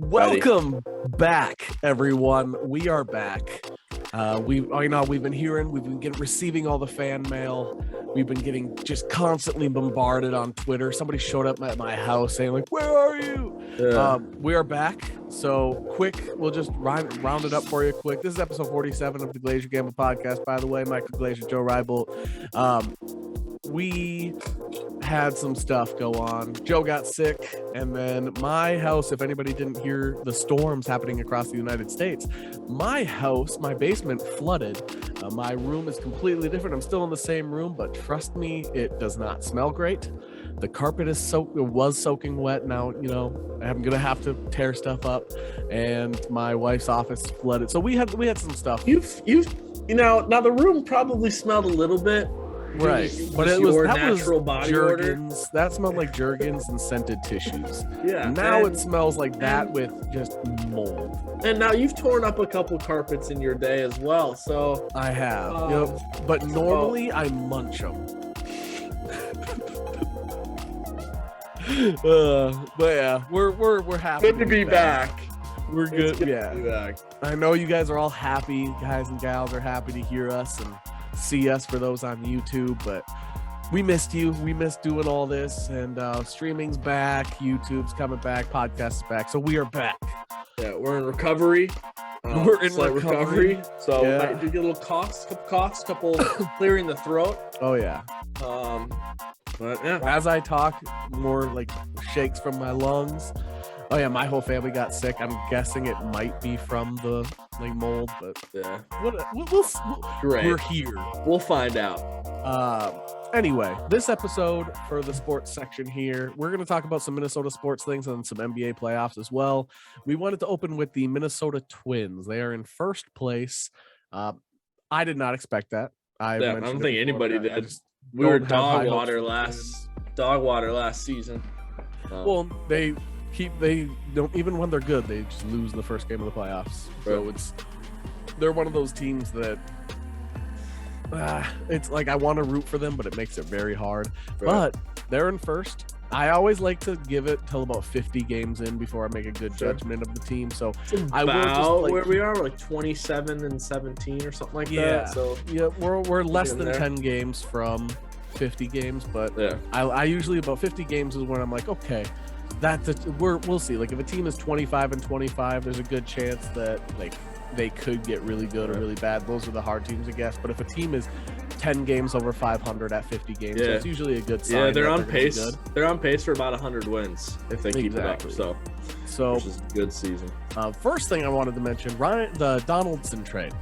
Welcome back, everyone. We are back. We've been receiving all the fan mail. We've been getting just constantly bombarded on Twitter. Somebody showed up at my house saying, like, "Where are you?" Yeah. We are back. So quick, we'll just round it up for you quick. This is episode 47 of the Glaziar Gamble podcast. By the way, Mychal, Glaziar, Joe Rybolt. We had some stuff go on. Joe got sick, and then my house, if anybody didn't hear the storms happening across the United States, my house, my basement flooded. My room is completely different. I'm still in the same room, but trust me, it does not smell great. The carpet is was soaking wet. Now, I'm gonna have to tear stuff up, and my wife's office flooded. So we had some stuff. Now the room probably smelled a little bit. Right, but it was natural body Jergens. odor. That smelled like Jergens and scented tissues. Yeah. Now it smells like that with just mold. And now you've torn up a couple carpets in your day as well. So I have. But normally I munch them. But yeah, we're happy. Good to be back. We're good. To be Yeah. back. I know you guys are all happy. Guys and gals are happy to hear us and see us for those on YouTube, but we missed you. We missed doing all this, and streaming's back, YouTube's coming back, podcast's back, so we are back. Yeah, we're in recovery. We're in recovery. So yeah. might do get a little couple clearing the throat. Oh yeah. But yeah. As I talk, more like shakes from my lungs. Oh yeah, my whole family got sick. I'm guessing it might be from the mold, but Yeah. we're here. We'll find out. Anyway, this episode for the sports section here, we're going to talk about some Minnesota sports things and some NBA playoffs as well. We wanted to open with the Minnesota Twins. They are in first place. I did not expect that. I don't think anybody did. We don't were have dog high water hopes last season. Well, they don't, even when they're good, they just lose the first game of the playoffs. So they're one of those teams that it's like I want to root for them, but it makes it very hard. Right. But they're in first. I always like to give it till about 50 games in before I make a good judgment of the team. So I will just where we are, we're like 27-17 or something like that. So yeah, we're less than 10 games from 50 games, but I usually about 50 games is when I'm like, okay, we'll see. Like if a team is 25-25, there's a good chance that like they could get really good or really bad. Those are the hard teams to guess. But if a team is 10 games over 500 at 50 games, that's usually a good sign. Yeah, they're on pace. They're on pace for about 100 wins if they keep it up. So which is a good season. First thing I wanted to mention, the Donaldson trade.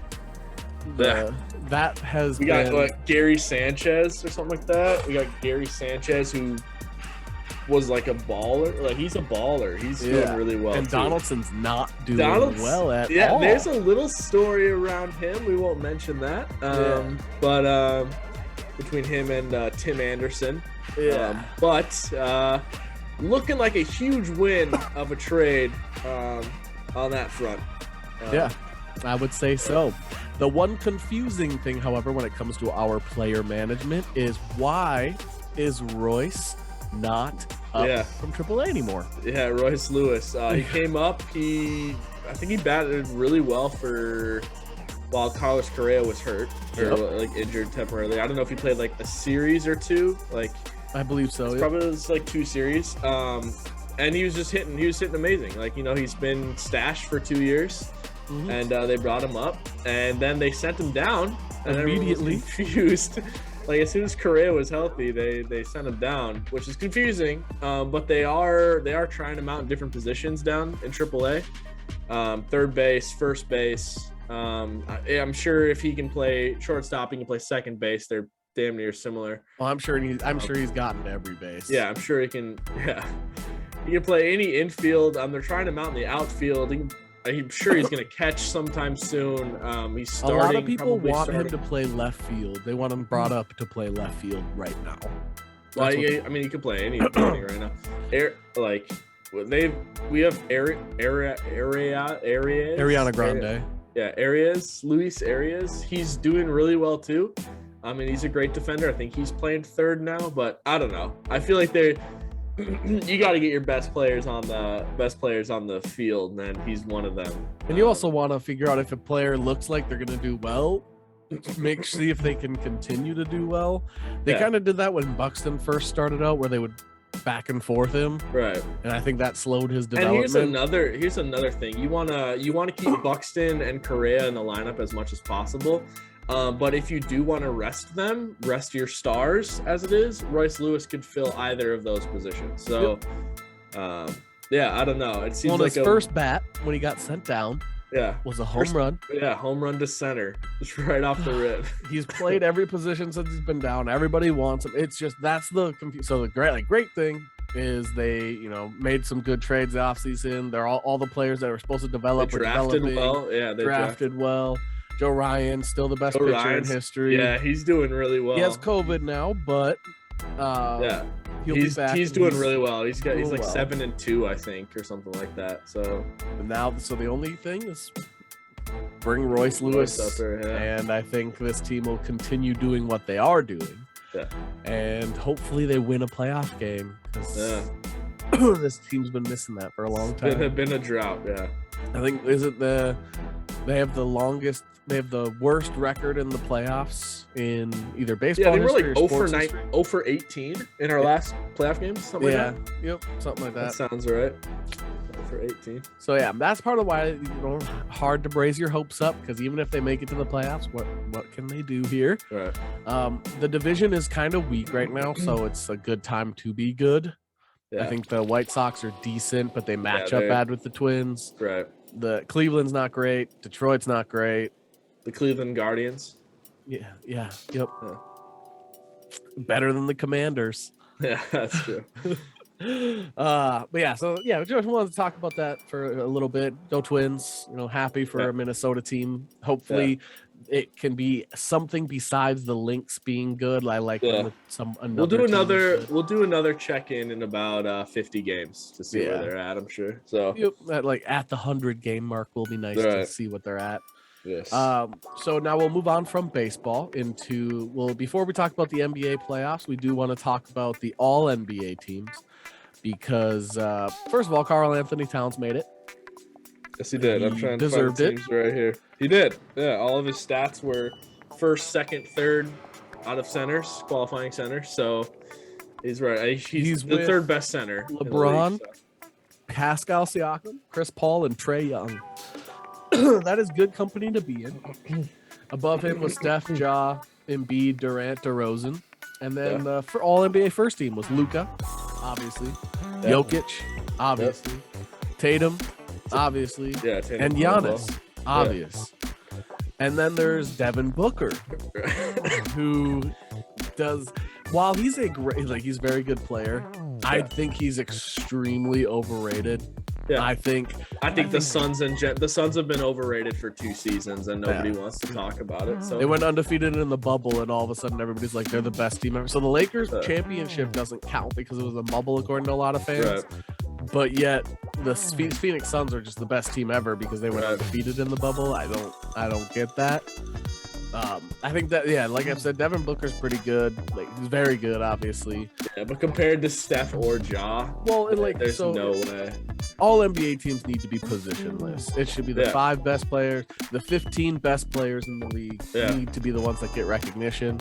That has we got Gary Sanchez or something like that. We got Gary Sanchez who was like a baller. Like he's a baller. He's doing really well. And Donaldson's not doing well at all. Yeah, there's a little story around him. We won't mention that. But between him and Tim Anderson. Yeah. But looking like a huge win of a trade on that front. Yeah, I would say so. The one confusing thing, however, when it comes to our player management is why is Royce not up from AAA anymore? Yeah, Royce Lewis. He came up. I think he batted really well while Carlos Correa was hurt or like injured temporarily. I don't know if he played like a series or two. Like I believe so. Probably was like 2 series. And he was just hitting. He was hitting amazing. Like he's been stashed for 2 years, and they brought him up, and then they sent him down and immediately confused. Like as soon as Correa was healthy, they sent him down, which is confusing. But they are trying him out in different positions down in AAA, third base, first base. I'm sure if he can play shortstop, he can play second base. They're damn near similar. Well, I'm sure he's gotten to every base. Yeah, I'm sure he can. Yeah, he can play any infield. They're trying him out in the outfield. I'm sure he's going to catch sometime soon. He's starting. A lot of people want him to play left field. They want him brought up to play left field right now. Well, he can play anything right now. We have Ariana Grande. Luis Arias. He's doing really well too. I mean, he's a great defender. I think he's playing third now, but I don't know. I feel like you got to get your best players on the field, and he's one of them. And you also want to figure out if a player looks like they're going to do well, see if they can continue to do well. They kind of did that when Buxton first started out, where they would back and forth him, right? And I think that slowed his development. And here's another thing: you wanna keep Buxton and Correa in the lineup as much as possible. But if you do want to rest your stars as it is, Royce Lewis could fill either of those positions. So, I don't know. It seems like his first bat when he got sent down. Was a home run. Yeah, home run to center, just right off the rip. He's played every position since he's been down. Everybody wants him. It's just that's the so the great thing is they made some good trades the offseason. They're all the players that were supposed to develop they drafted well. Yeah, they drafted well. Joe Ryan, still the best pitcher in history. Yeah, he's doing really well. He has COVID now, but he's doing really well. He's like 7-2, I think, or something like that. So the only thing is bring Royce Lewis up there, and I think this team will continue doing what they are doing. Yeah. And hopefully they win a playoff game. This team's been missing that for a long time. It's been a drought. Yeah. I think they have the worst record in the playoffs in either baseball history or sports history. 0 for 18 in our last playoff games, something like that. Yep, something like that. That sounds right. 0 for 18. So that's part of why hard to raise your hopes up, because even if they make it to the playoffs, what can they do here? Right. The division is kind of weak right now, so it's a good time to be good. Yeah. I think the White Sox are decent, but they match up bad with the Twins. Right. The Cleveland's not great. Detroit's not great. The Cleveland Guardians. Yep. Better than the Commanders. Yeah, that's true. We just wanted to talk about that for a little bit. Go Twins. Happy for a Minnesota team. Hopefully it can be something besides the Lynx being good. I like we'll do another check-in in about 50 games to see where they're at, I'm sure. So at the 100 game mark will be nice to see what they're at. Yes. So now we'll move on from baseball before we talk about the NBA playoffs, we do want to talk about the all NBA teams, because first of all, Karl Anthony Towns made it. Yes, he did. I'm trying to find the teams right here. He did. Yeah, all of his stats were first, second, third out of centers, qualifying centers. So he's right. He's the third best center. LeBron, league, so. Pascal Siakam, Chris Paul, and Trae Young. That is good company to be in. Above him was Steph, Ja, Embiid, Durant, DeRozan. And then for all NBA first team was Luka, obviously. Jokic, obviously. Tatum, obviously. Tatum and Giannis, obvious. And then there's Devin Booker, who does, while he's he's a very good player, I think he's extremely overrated. Yeah, I think the Suns have been overrated for 2 seasons, and nobody wants to talk about it. So they went undefeated in the bubble, and all of a sudden everybody's like they're the best team ever. So the Lakers championship doesn't count because it was a bubble, according to a lot of fans. Right. But yet the Phoenix Suns are just the best team ever because they went undefeated in the bubble. I don't get that. I think that like I've said, Devin Booker's pretty good. He's very good, obviously. Yeah, but compared to Steph or Ja, there's no way. All NBA teams need to be positionless. It should be the 5 best players, the 15 best players in the league need to be the ones that get recognition.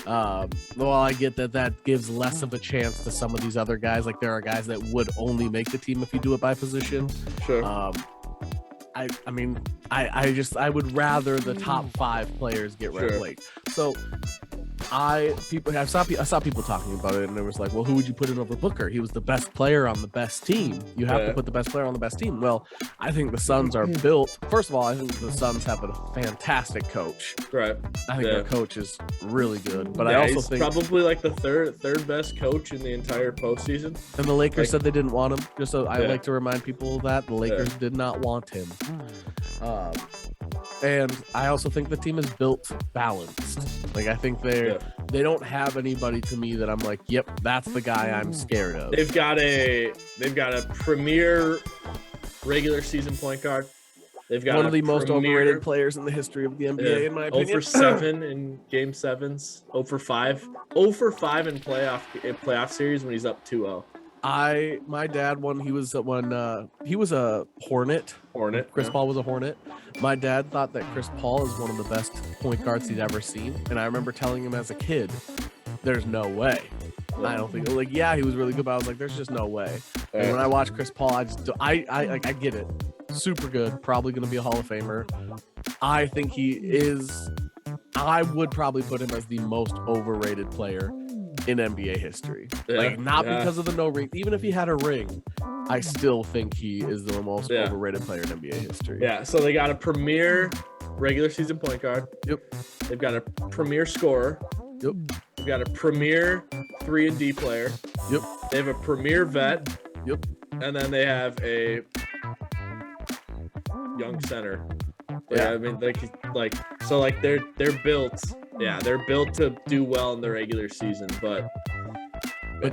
Well, I get that gives less of a chance to some of these other guys. Like there are guys that would only make the team if you do it by position. Sure. I would rather the top 5 players get ranked. So I saw people talking about it, and it was like, well, who would you put in over Booker? He was the best player on the best team. You have to put the best player on the best team. Well, I think the Suns are built. First of all, I think the Suns have a fantastic coach. Right. I think their coach is really good. But I also think probably like the third best coach in the entire postseason. And the Lakers said they didn't want him. Just so I like to remind people that the Lakers did not want him. And I also think the team is built balanced. Like I think they don't have anybody to me that I'm like, yep, that's the guy I'm scared of. They've got a premier regular season point guard. They've got one of the most overrated players in the history of the NBA, in my opinion. 0 for 7 in Game 7s. 0 for 5. 0 for 5 in playoff series when he's up 2-0. My dad, when he was a Hornet. Chris Paul was a Hornet. My dad thought that Chris Paul is one of the best point guards he's ever seen, and I remember telling him as a kid, "There's no way." I don't think he was really good, but I was like, "There's just no way." And when I watch Chris Paul, I get it, super good, probably going to be a Hall of Famer. I think he is. I would probably put him as the most overrated player in NBA history. Not because of the no ring. Even if he had a ring, I still think he is the most overrated player in NBA history. Yeah, so they got a premier regular season point guard. Yep. They've got a premier scorer. Yep. They've got a premier 3-and-D player. Yep. They have a premier vet. Yep. And then they have a young center. Yeah, I mean, they're built. Yeah, they're built to do well in the regular season, but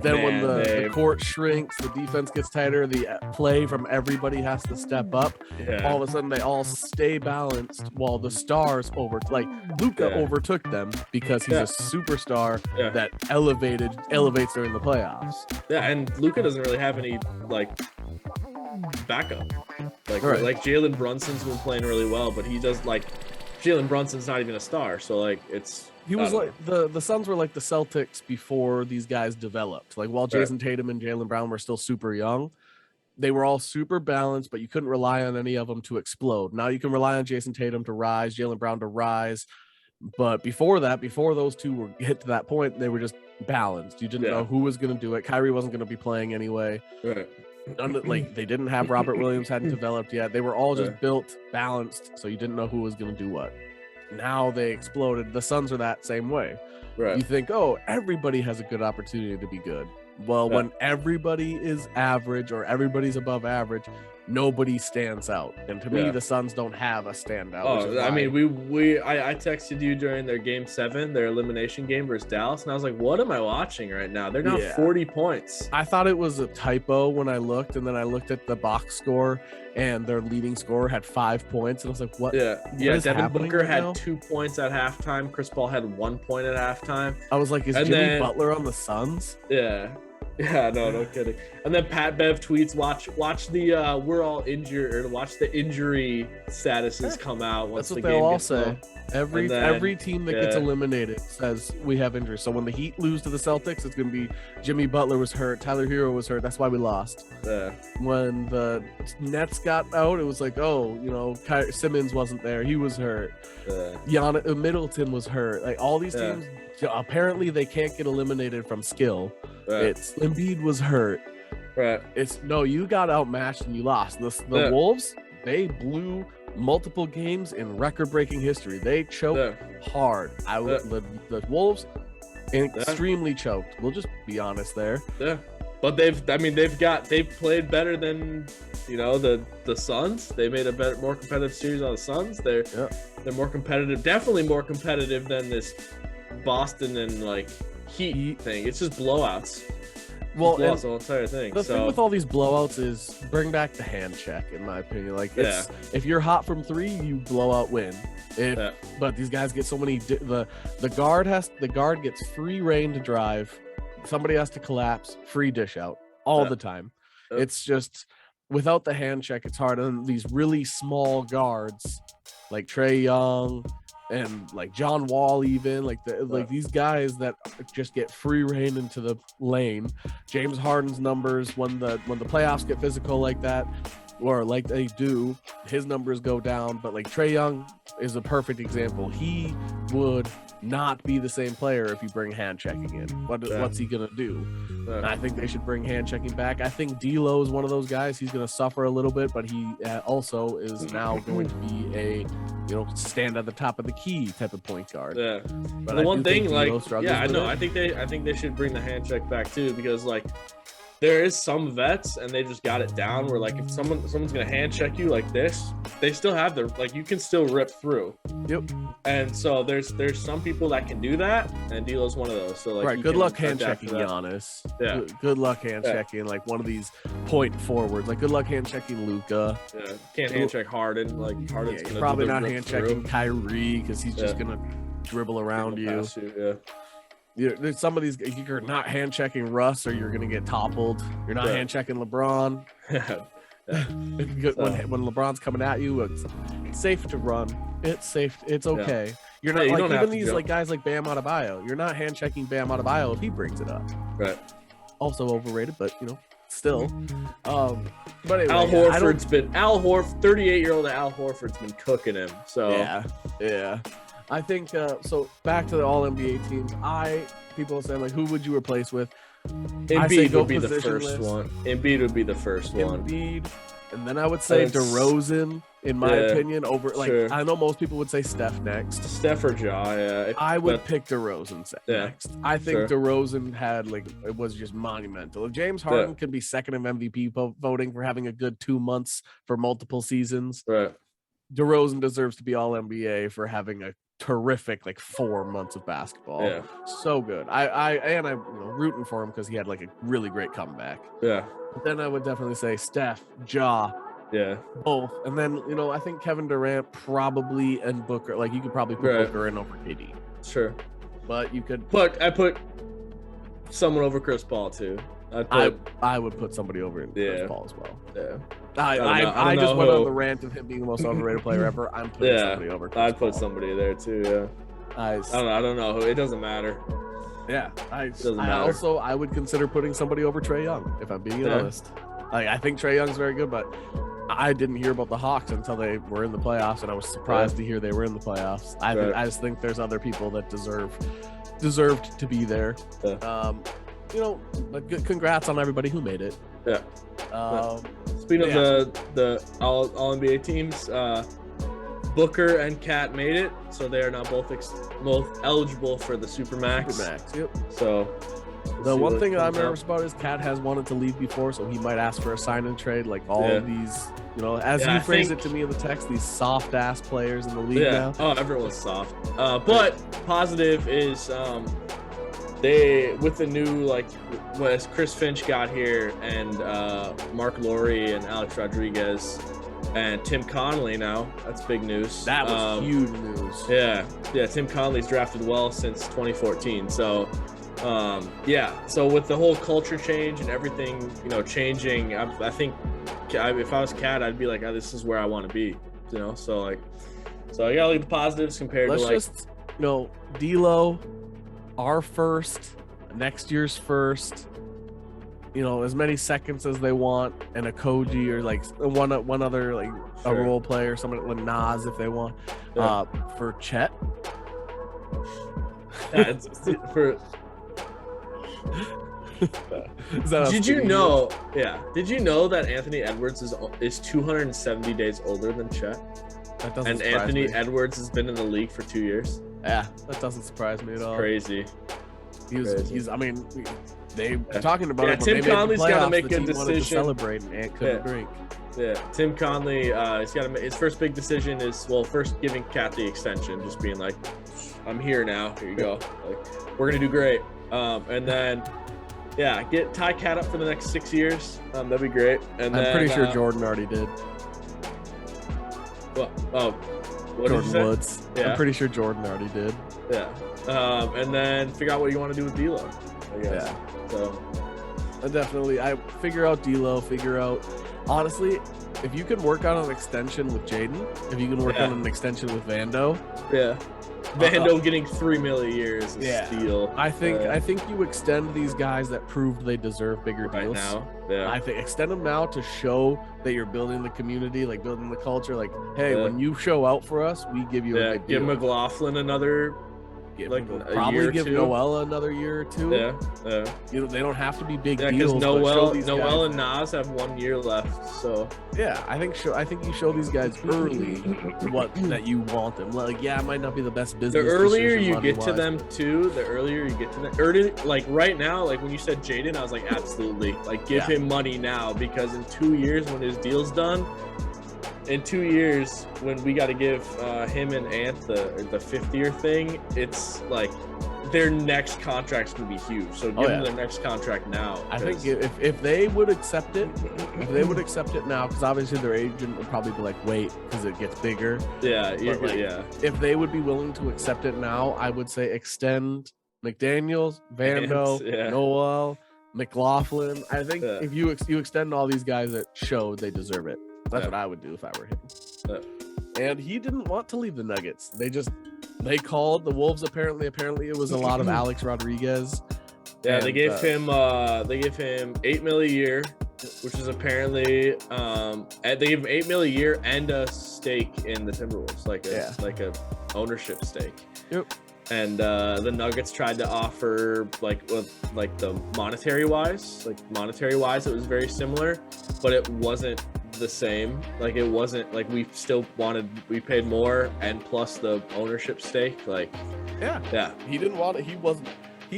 then when the court shrinks, the defense gets tighter, the play from everybody has to step up. Yeah. All of a sudden, they all stay balanced while the stars Luka overtook them because he's a superstar that elevates during the playoffs. Yeah, and Luka doesn't really have any backup. Like Jalen Brunson's been playing really well, but he does Jalen Brunson's not even a star, so it's. He was the Suns were like the Celtics before these guys developed. Like while Jason Tatum and Jaylen Brown were still super young, they were all super balanced, but you couldn't rely on any of them to explode. Now you can rely on Jason Tatum to rise, Jaylen Brown to rise. But before those two were hit to that point, they were just balanced. You didn't know who was going to do it. Kyrie wasn't going to be playing anyway. Right. They didn't have Robert Williams, hadn't developed yet. They were all just built, balanced, so you didn't know who was going to do what. Now they exploded. The Suns are that same way. Right. You think, everybody has a good opportunity to be good. Well, when everybody is average or everybody's above average, nobody stands out. And to me, the Suns don't have a standout. I texted you during their game 7, their elimination game versus Dallas, and I was like, what am I watching right now? They're now 40 points. I thought it was a typo when I looked, and then I looked at the box score, and their leading scorer had 5 points, and I was like, what? Devin Booker had 2 points at halftime. Chris Paul had 1 point at halftime. I was like, is Jimmy Butler on the Suns? Yeah, no kidding. And then Pat Bev tweets, watch the we're all injured, or watch the injury statuses come out once the game they'll all gets say. Every team that gets eliminated says we have injuries. So when the Heat lose to the Celtics, it's going to be Jimmy Butler was hurt, Tyler Hero was hurt. That's why we lost. Yeah. When the Nets got out, it was like, Simmons wasn't there. He was hurt. Middleton was hurt. Like all these teams, apparently they can't get eliminated from skill. Right. It's Embiid was hurt. Right. You got outmatched and you lost. The Wolves, they blew multiple games in record-breaking history. They choked hard. The Wolves extremely choked. We'll just be honest there. Yeah. But they've played better than the Suns. They made a more competitive series on the Suns. They're more competitive, definitely more competitive than this Boston and Heat thing. It's just blowouts. Well, the whole entire thing. The thing with all these blowouts is bring back the hand check, in my opinion. If you're hot from 3, you blowout win. But these guys get so many. The guard gets free reign to drive. Somebody has to collapse, free dish out all the time. It's just without the hand check, it's hard. And these really small guards like Trae Young and John Wall, even these guys that just get free reign into the lane. James Harden's numbers when the playoffs get physical like that, or like they do, his numbers go down. But Trae Young is a perfect example. He would not be the same player if you bring hand checking in. What's he gonna do? I think they should bring hand checking back. I think D'Lo is one of those guys. He's gonna suffer a little bit, but he also is now going to be a stand at the top of the key type of point guard. Yeah. But the one thing I know. I think they should bring the hand check back too, because there is some vets and they just got it down where if someone's gonna hand check you like this, they still have their you can still rip through. Yep. And so there's some people that can do that, and D'Lo's one of those. So good luck hand checking Giannis. Yeah. Good luck hand checking one of these point forwards. Good luck hand checking Luka. Yeah. Can't hand check Harden. Harden's gonna probably not hand checking Kyrie because he's just gonna dribble around you. Yeah. There's some of these, you're not hand checking Russ or you're going to get toppled. You're not hand checking LeBron. When LeBron's coming at you, it's safe to run. It's safe. It's okay. Yeah. You're not like even these like guys like Bam Adebayo. You're not hand checking Bam Adebayo if he brings it up. Right. Also overrated, but still. But anyway, Al Horford's been 38-year-old Al Horford's been cooking him. So yeah. I think so. Back to the All NBA teams. People are saying like, who would you replace with? Embiid would be the first one. Embiid would be the first one. Embiid, and then I would say DeRozan, in my opinion, over like I know most people would say Steph next. Steph or Ja, yeah. I would pick DeRozan next. I think DeRozan had it was just monumental. If James Harden can be second in MVP voting for having a good 2 months for multiple seasons, right? DeRozan deserves to be All NBA for having a terrific 4 months of basketball. Yeah, so good. I'm rooting for him because he had a really great comeback. Yeah. But then I would definitely say Steph, Ja, both, and then I think Kevin Durant probably and Booker. You could probably put Booker in over KD. Sure, but you could. But I put someone over Chris Paul too. I would put somebody over Chris Paul as well. Yeah. I just went on the rant of him being the most overrated player ever. I'm putting somebody over Chris I'd put Paul. Somebody there too, yeah. I don't know. It doesn't matter. Yeah. I would consider putting somebody over Trae Young, if I'm being honest. I think Trae Young's very good, but I didn't hear about the Hawks until they were in the playoffs, and I was surprised to hear they were in the playoffs. I just think there's other people that deserved to be there. Yeah. But congrats on everybody who made it. Yeah. Speaking of the all NBA teams, Booker and Cat made it, so they are now both eligible for the Supermax. Yep. So the one thing I'm nervous about is Cat has wanted to leave before, so he might ask for a sign and trade, like all of these, as you phrased it to me in the text, these soft ass players in the league now. Oh, everyone's soft. But positive is they, with the new, when Chris Finch got here and Mark Lowry and Alex Rodriguez and Tim Connolly now, that's big news. That was huge news. Yeah, Tim Connolly's drafted well since 2014. So, so with the whole culture change and everything, changing, I think if I was Cat, I'd be like, this is where I want to be, So I gotta leave the positives compared to D'Lo, our first, next year's first, as many seconds as they want, and a Koji or one other a role player, someone with Nas if they want. For Chet. Did you know that Anthony Edwards is 270 days older than Chet? That doesn't and Anthony Edwards has been in the league for 2 years. Yeah, that doesn't surprise me at all. Crazy. He's. I mean, they talking about it. Tim Conley's got to make a decision. To celebrate and Ant couldn't drink. Yeah, Tim Conley. He's got to make his first big decision is first giving Cat the extension, just being like, "I'm here now. Here you go. We're gonna do great." And then, tie Cat up for the next 6 years. That'd be great. And I'm pretty sure Jordan already did. Jordan Woods. Yeah. I'm pretty sure Jordan already did. Yeah. And then figure out what you want to do with D'Lo, I guess. Yeah. So definitely, I figure out D'Lo. Honestly, if you can work on an extension with Jaden, if you can work on an extension with Vando. Yeah. Vando getting $3 million a year is a steal. I think you extend these guys that proved they deserve bigger deals. Now. Yeah. I think extend them now to show that you're building the community, building the culture. Hey, when you show out for us, we give you a big deal. Give McLaughlin another. Probably give Noel another year or two. Yeah. They don't have to be big deals. Because Noel and Nas have 1 year left. So I think you show these guys early that you want them. It might not be the best business. The earlier you get to them too, right now, when you said Jaden, I was like, absolutely. Give him money now, because in 2 years when his deal's done. In 2 years, when we got to give him and Ant the fifth-year thing, it's their next contract's gonna be huge. So give them their next contract now. I think if they would accept it, now, because obviously their agent would probably be wait, because it gets bigger. Yeah, If they would be willing to accept it now, I would say extend McDaniels, Vando, yeah. Noel, McLaughlin. I think Yeah. if you extend all these guys that showed they deserve it. That's what I would do if I were him. And he didn't want to leave the Nuggets. They called the Wolves. Apparently it was a lot of Alex Rodriguez. Yeah, and, they gave him $8 million a year, which is apparently they gave him $8 million a year and a stake in the Timberwolves, like a ownership stake. Yep. And the Nuggets tried to offer the monetary wise, it was very similar, but it wasn't the same. Like it wasn't like we paid more and plus the ownership stake. He didn't want it. He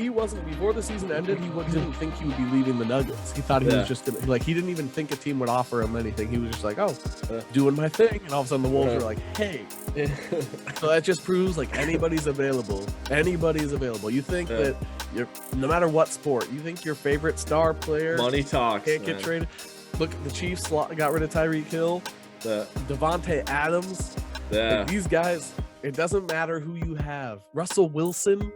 wasn't before the season ended. He didn't think he would be leaving the Nuggets. He thought he was just gonna he didn't even think a team would offer him anything. He was just like, doing my thing, and all of a sudden the Wolves were like, hey. So that just proves anybody's available. Anybody's available. You think that no matter what sport, you think your favorite star player money talks can't get traded. Look, the Chiefs got rid of Tyreek Hill, Devontae Adams. These guys, it doesn't matter who you have. Russell Wilson.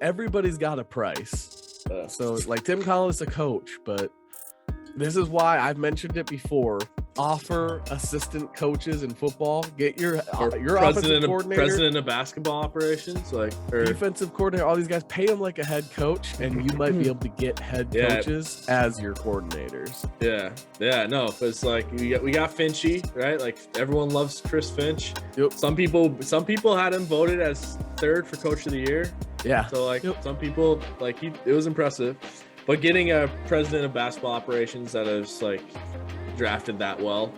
Everybody's got a price. So Tim Collins is a coach, but this is why I've mentioned it before. Offer assistant coaches in football. Get your offensive coordinator, president of basketball operations, defensive coordinator. All these guys, pay them like a head coach, and you might be able to get head coaches as your coordinators. No, because we got Finchy, right? Everyone loves Chris Finch. Yep. Some people had him voted as third for coach of the year. Yeah. So some people it was impressive, but getting a president of basketball operations that is drafted that well,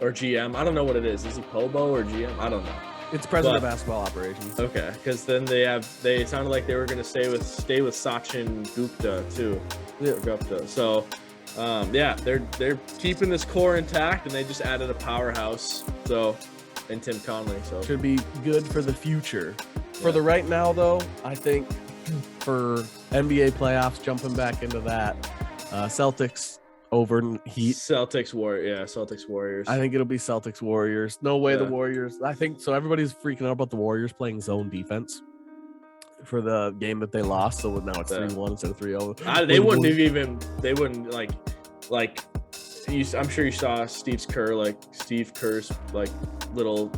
or GM, I don't know what it is. Is he Pobo or GM? I don't know. It's president of basketball operations. Okay, because then they sounded like they were going to stay with Sachin Gupta too. Yeah. Gupta. So they're keeping this core intact, and they just added a powerhouse. And Tim Conley. So should be good for the future. For the right now, though, I think for NBA playoffs, jumping back into that, Celtics over Heat. Celtics Warriors. I think it'll be Celtics Warriors. No way the Warriors. I think so. Everybody's freaking out about the Warriors playing zone defense for the game that they lost. So now it's 3-1 instead of 3-0. They wouldn't have even. They wouldn't I'm sure you saw Steve Kerr's little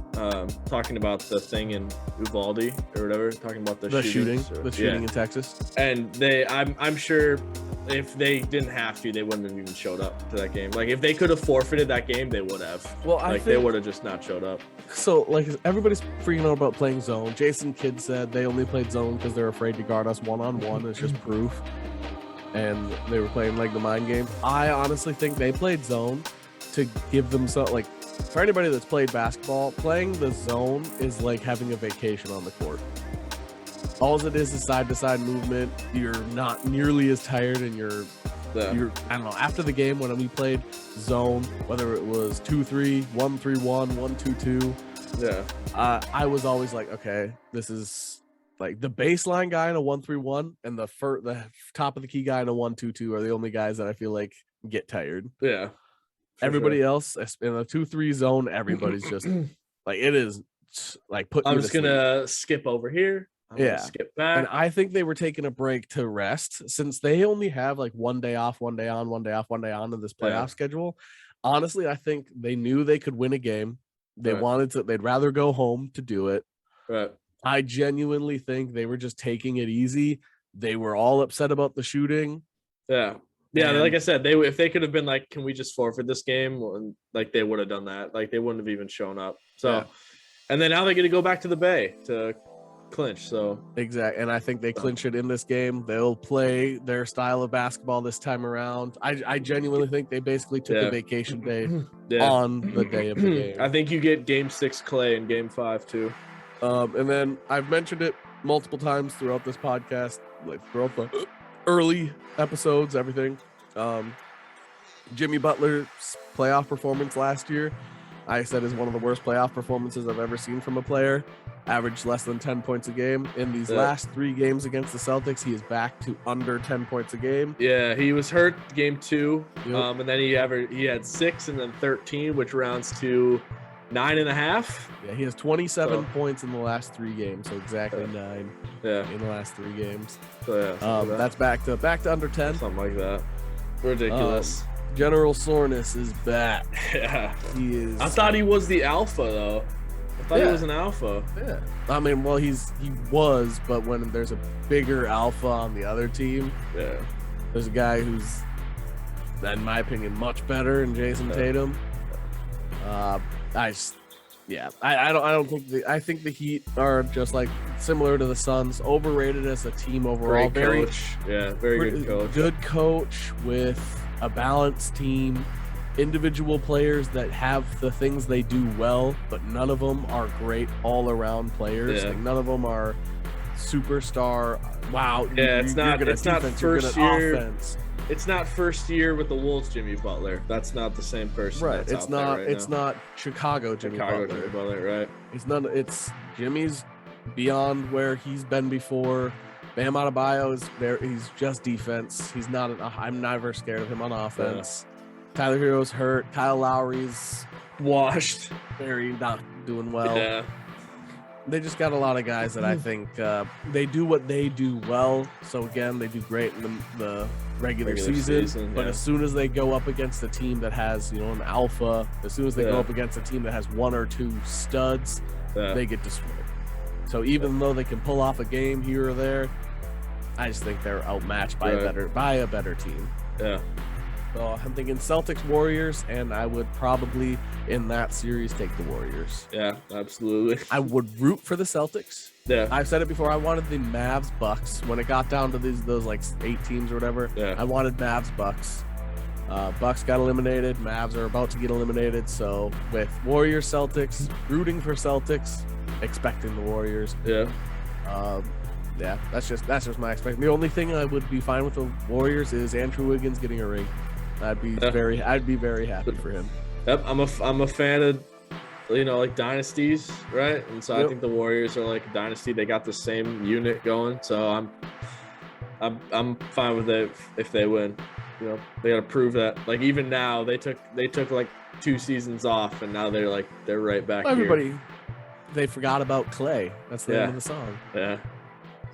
talking about the thing in Uvalde or whatever, talking about the shooting in Texas. And I'm sure if they didn't have to, they wouldn't have even showed up to that game. If they could have forfeited that game, they would have. Well, I think they would have just not showed up. So everybody's freaking out about playing zone. Jason Kidd said they only played zone because they're afraid to guard us one-on-one. It's just proof. And they were playing the mind game. I honestly think they played zone to give them for anybody that's played basketball, playing the zone is like having a vacation on the court. All it is side-to-side movement. You're not nearly as tired, and you're I don't know, after the game when we played zone, whether it was 2-3, 1-3-1, 1-2-2, I was always okay, this is the baseline guy in a 1-3-1 and the top of the key guy in a 1-2-2 are the only guys that I feel get tired. Yeah. Everybody else in a 2-3 zone, everybody's just it is putting. I'm just gonna skip over here. I'm gonna skip back. And I think they were taking a break to rest since they only have 1 day off, 1 day on, 1 day off, 1 day on in this playoff schedule. Honestly, I think they knew they could win a game. They wanted to. They'd rather go home to do it. Right. I genuinely think they were just taking it easy. They were all upset about the shooting. Yeah. Yeah, and like I said, if they could have been can we just forfeit this game? They would have done that. They wouldn't have even shown up. So, and then now they're going to go back to the Bay to clinch. So exactly, and I think they clinch it in this game. They'll play their style of basketball this time around. I genuinely think they basically took a vacation day on the day of the game. I think you get Game 6 Clay and Game 5 too. And then I've mentioned it multiple times throughout this podcast, throughout the early episodes, everything. Jimmy Butler's playoff performance last year, I said, is one of the worst playoff performances I've ever seen from a player. Averaged less than 10 points a game. In these last 3 games against the Celtics, he is back to under 10 points a game. Yeah, he was hurt Game 2, and then he had 6 and then 13, which rounds to 9.5. Yeah, he has 27 points in the last 3 games, so exactly 9 in the last 3 games. So yeah, that's back to under 10. Something like that. Ridiculous. General Soreness is back. Yeah, he is. I thought he was the alpha though. I thought he was an alpha. Yeah. I mean, well, he was, but when there's a bigger alpha on the other team, there's a guy who's, in my opinion, much better than Jason Tatum. I don't think I think the Heat are just like similar to the Suns, overrated as a team overall. Great coach. Very good coach. Good coach with a balanced team. Individual players that have the things they do well, but none of them are great all-around players. Like none of them are superstar. Wow. It's not first year. Offense. It's not first year with the Wolves, Jimmy Butler. That's not the same person. Right. It's not Chicago Jimmy Butler. Right. It's Jimmy's beyond where he's been before. Bam Adebayo he's just defense. He's not. I'm never scared of him on offense. Tyler Hero's hurt. Kyle Lowry's washed. Very not doing well. Yeah. They just got a lot of guys that I think they do what they do well. So again, they do great in the regular season. But as soon as they go up against a team that has, an alpha, as soon as they go up against a team that has 1 or 2 studs, they get destroyed. So even though they can pull off a game here or there, I just think they're outmatched by a better team. Yeah. So I'm thinking Celtics, Warriors, and I would probably, in that series, take the Warriors. Yeah, absolutely. I would root for the Celtics. Yeah. I've said it before. I wanted the Mavs, Bucks. When it got down to those like 8 teams or whatever, I wanted Mavs, Bucks. Bucks got eliminated. Mavs are about to get eliminated. So with Warriors, Celtics, rooting for Celtics, expecting the Warriors. Yeah. That's just my expectation. The only thing I would be fine with the Warriors is Andrew Wiggins getting a ring. I'd be very happy for him. Yep, I'm a fan of like dynasties, right? And so I think the Warriors are like a dynasty. They got the same unit going, so I'm fine with it if they win. They got to prove that. Like even now, they took like 2 seasons off, and now they're right back. Everybody, they forgot about Clay. That's the name of the song. Yeah.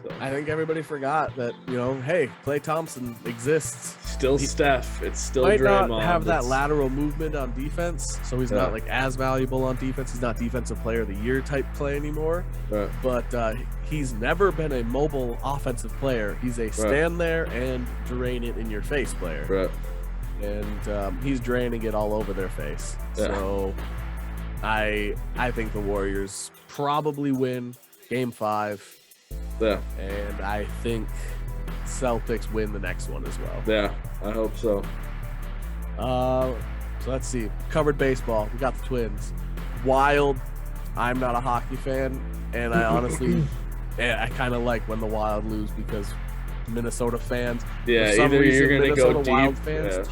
So. I think everybody forgot that, hey, Klay Thompson exists. Still Steph. It's still might Draymond. Not have that lateral movement on defense, so he's not like as valuable on defense. He's not defensive player of the year type play anymore. Right. But he's never been a mobile offensive player. He's a stand there and drain it in your face player. Right. And he's draining it all over their face. Yeah. So I think the Warriors probably win Game 5. Yeah. And I think Celtics win the next one as well. Yeah, I hope so. So let's see. Covered baseball. We got the Twins. Wild. I'm not a hockey fan, and I honestly, I kind of like when the Wild lose because Minnesota fans. Yeah, for some either reason, you're gonna Minnesota go deep. Wild fans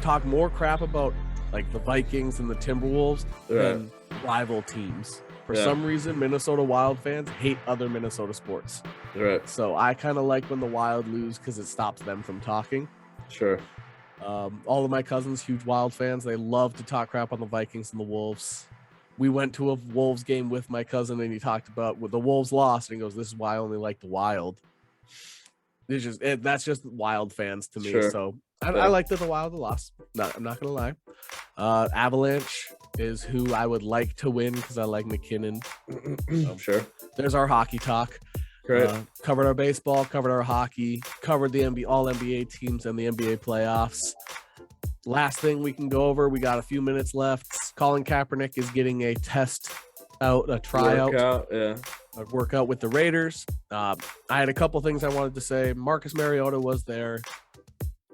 talk more crap about like the Vikings and the Timberwolves than rival teams. For some reason, Minnesota Wild fans hate other Minnesota sports. Right. So I kind of like when the Wild lose because it stops them from talking. Sure. All of my cousins, huge Wild fans. They love to talk crap on the Vikings and the Wolves. We went to a Wolves game with my cousin, and he talked about the Wolves lost, and he goes, "This is why I only like the Wild." That's just Wild fans to me. Sure. So I like that the Wild lost. I'm not gonna lie. Avalanche is who I would like to win because I like McKinnon. Sure. There's our hockey talk. Great. Covered our baseball, covered our hockey, covered the all NBA teams and the NBA playoffs. Last thing we can go over, we got a few minutes left. Colin Kaepernick is getting a tryout. A workout with the Raiders. I had a couple things I wanted to say. Marcus Mariota was their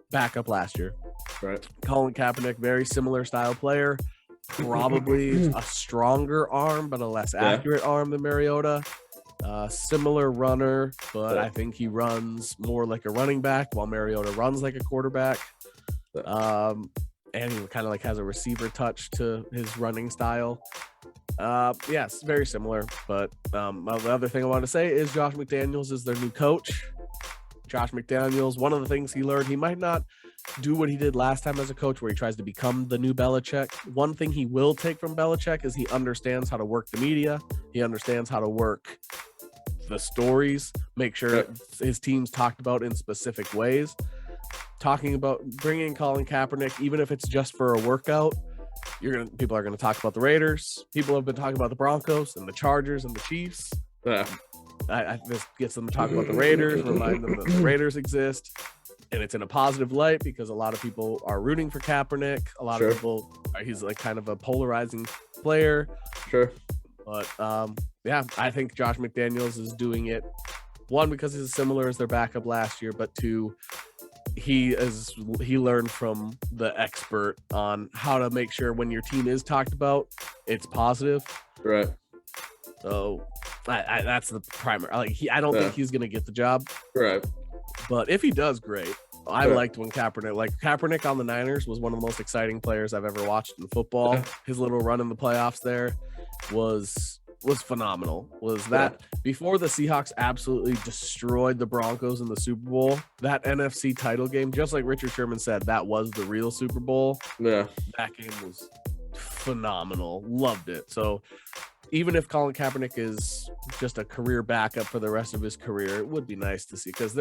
backup last year. Right. Colin Kaepernick, very similar style player. Probably a stronger arm, but a less accurate arm than Mariota. Similar runner, but I think he runs more like a running back while Mariota runs like a quarterback. And he kind of like has a receiver touch to his running style. Yes, very similar. But the other thing I want to say is Josh McDaniels is their new coach. Josh McDaniels, one of the things he learned, he might not do what he did last time as a coach, where he tries to become the new Belichick. One thing he will take from Belichick is he understands how to work the media. He understands how to work the stories, make sure his team's talked about in specific ways. Talking about bringing Colin Kaepernick, even if it's just for a workout, people are gonna talk about the Raiders. People have been talking about the Broncos and the Chargers and the Chiefs. Yeah. This gets them to talk about the Raiders, remind them that the Raiders exist, and it's in a positive light because a lot of people are rooting for Kaepernick. A lot of people, he's like kind of a polarizing player. Sure. But yeah, I think Josh McDaniels is doing it, one, because he's similar as their backup last year, but two, he learned from the expert on how to make sure when your team is talked about, it's positive. Right. So that's the primary. I don't think he's gonna get the job. Right. But if he does, great. I liked when Kaepernick on the Niners was one of the most exciting players I've ever watched in football. His little run in the playoffs there was phenomenal. Before the Seahawks absolutely destroyed the Broncos in the Super Bowl, that NFC title game, just like Richard Sherman said, that was the real Super Bowl. Yeah. That game was phenomenal. Loved it. So even if Colin Kaepernick is just a career backup for the rest of his career, it would be nice to see, because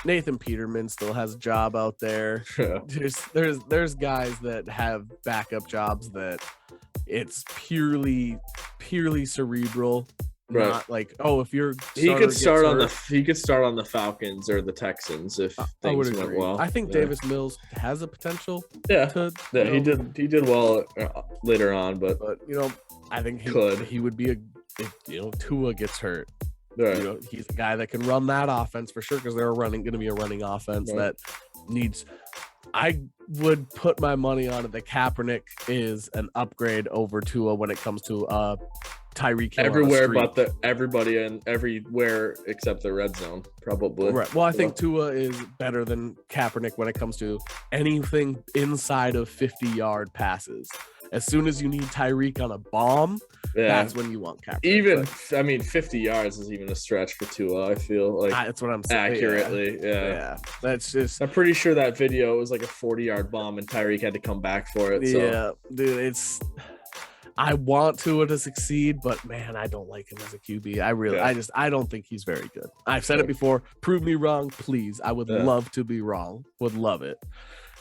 Nathan Peterman still has a job out there. Yeah. There's guys that have backup jobs that it's purely cerebral. Right. Not like, if you're he could start on the Falcons or the Texans if things went well. I think Davis Mills has a potential. Yeah. He did well later on, but I think he would be if Tua gets hurt. Right. He's a guy that can run that offense for sure, because they're going to be a running offense that needs. I would put my money on it that Kaepernick is an upgrade over Tua when it comes to Tyreek Hill everybody and everywhere except the red zone, probably. Right. Well, I think Tua is better than Kaepernick when it comes to anything inside of 50-yard passes. As soon as you need Tyreek on a bomb, that's when you want Kaepernick. 50 yards is even a stretch for Tua, I feel like. That's what I'm saying. Accurately, yeah. That's just... I'm pretty sure that video was like a 40-yard bomb and Tyreek had to come back for it. Yeah, dude, I want Tua to succeed, but man, I don't like him as a QB. I don't think he's very good. I've said it before. Prove me wrong, please. I would love to be wrong. Would love it.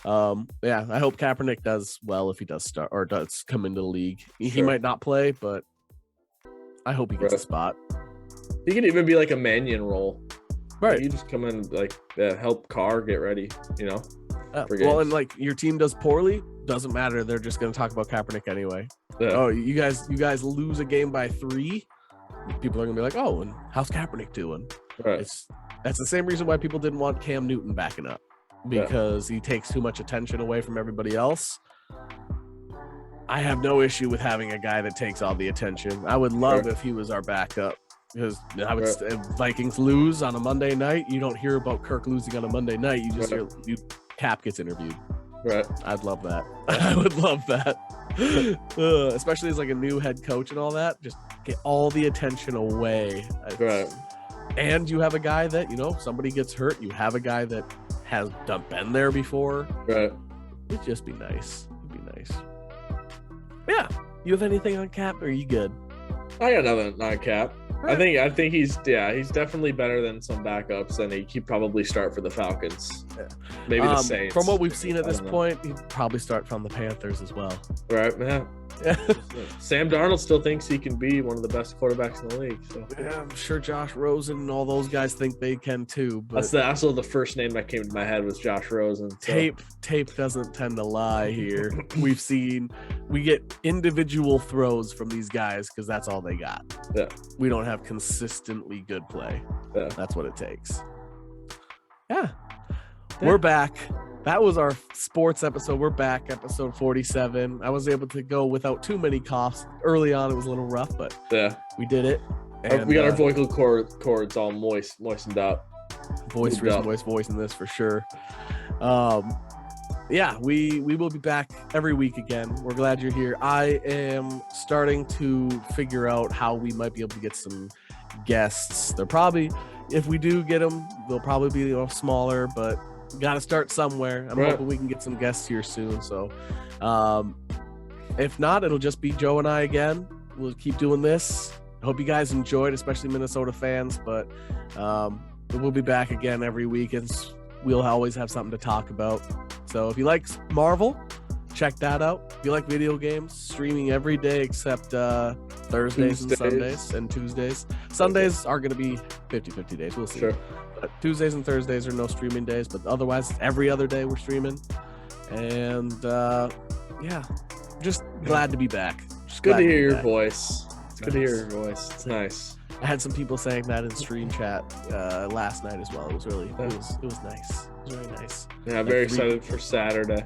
I hope Kaepernick does well if he does start or does come into the league. He might not play, but I hope he gets a spot. He could even be like a Mannion role. Right. Like you just come in, help Carr get ready, Well, and your team does poorly, doesn't matter. They're just going to talk about Kaepernick anyway. Yeah. Oh, you guys lose a game by 3. People are going to be like, oh, and how's Kaepernick doing? Right. That's the same reason why people didn't want Cam Newton backing up. Because he takes too much attention away from everybody else. I have no issue with having a guy that takes all the attention. I would love if he was our backup, because if Vikings lose on a Monday night, you don't hear about Kirk losing on a Monday night. You just hear Cap gets interviewed. Right. I'd love that. I would love that. Especially as like a new head coach and all that. Just get all the attention away. Right. And you have a guy that, somebody gets hurt. You have a guy that has been there before. Right. It'd just be nice. It'd be nice. Yeah. You have anything on Cap, or are you good? I got nothing on Cap. Right. I think he's definitely better than some backups, and he'd probably start for the Falcons. Yeah. Maybe the Saints. From what we've seen at this point, he'd probably start from the Panthers as well. Right, yeah. Sam Darnold still thinks he can be one of the best quarterbacks in the league. So. Yeah, I'm sure Josh Rosen and all those guys think they can too. But that's also the first name that came to my head was Josh Rosen. So. Tape doesn't tend to lie here. We get individual throws from these guys because that's all they got. Yeah. We don't have consistently good play. Yeah. That's what it takes. Yeah. We're back. That was our sports episode. We're back, episode 47. I was able to go without too many coughs. Early on, it was a little rough, but we did it. And, we got our vocal cords all moistened up. Voice in this for sure. We will be back every week again. We're glad you're here. I am starting to figure out how we might be able to get some guests. They're probably, if we do get them, they'll probably be a little smaller, but Got to start somewhere. I'm Right. hoping we can get some guests here soon. So, if not, it'll just be Joe and I again. We'll keep doing this. I hope you guys enjoyed, especially Minnesota fans. But we'll be back again every week, and we'll always have something to talk about. So if you like Marvel, check that out. If you like video games, streaming every day except Thursdays and Sundays and Tuesdays. Sundays are going to be 50-50 days. We'll see. Sure. But Tuesdays and Thursdays are no streaming days, but otherwise every other day we're streaming. And yeah, just glad to be back. It's good to hear your voice. It's good to hear your voice. It's nice. I had some people saying that in stream chat last night as well. It was really, it was nice. It was very nice. Yeah, I'm very excited for Saturday.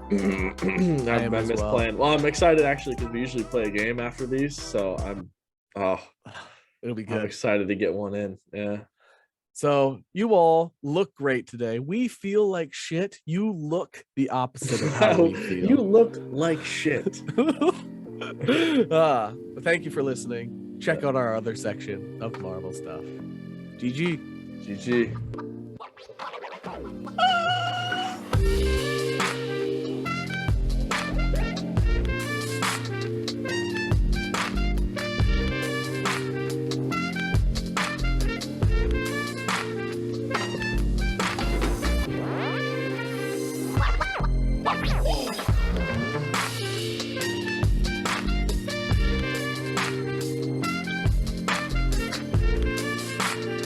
I miss playing. Well, I'm excited actually because we usually play a game after these, so it'll be good. I'm excited to get one in. Yeah. So you all look great today. We feel like shit. You look the opposite of how we feel. You look like shit. But thank you for listening. Check out our other section of Marvel stuff. GG. GG.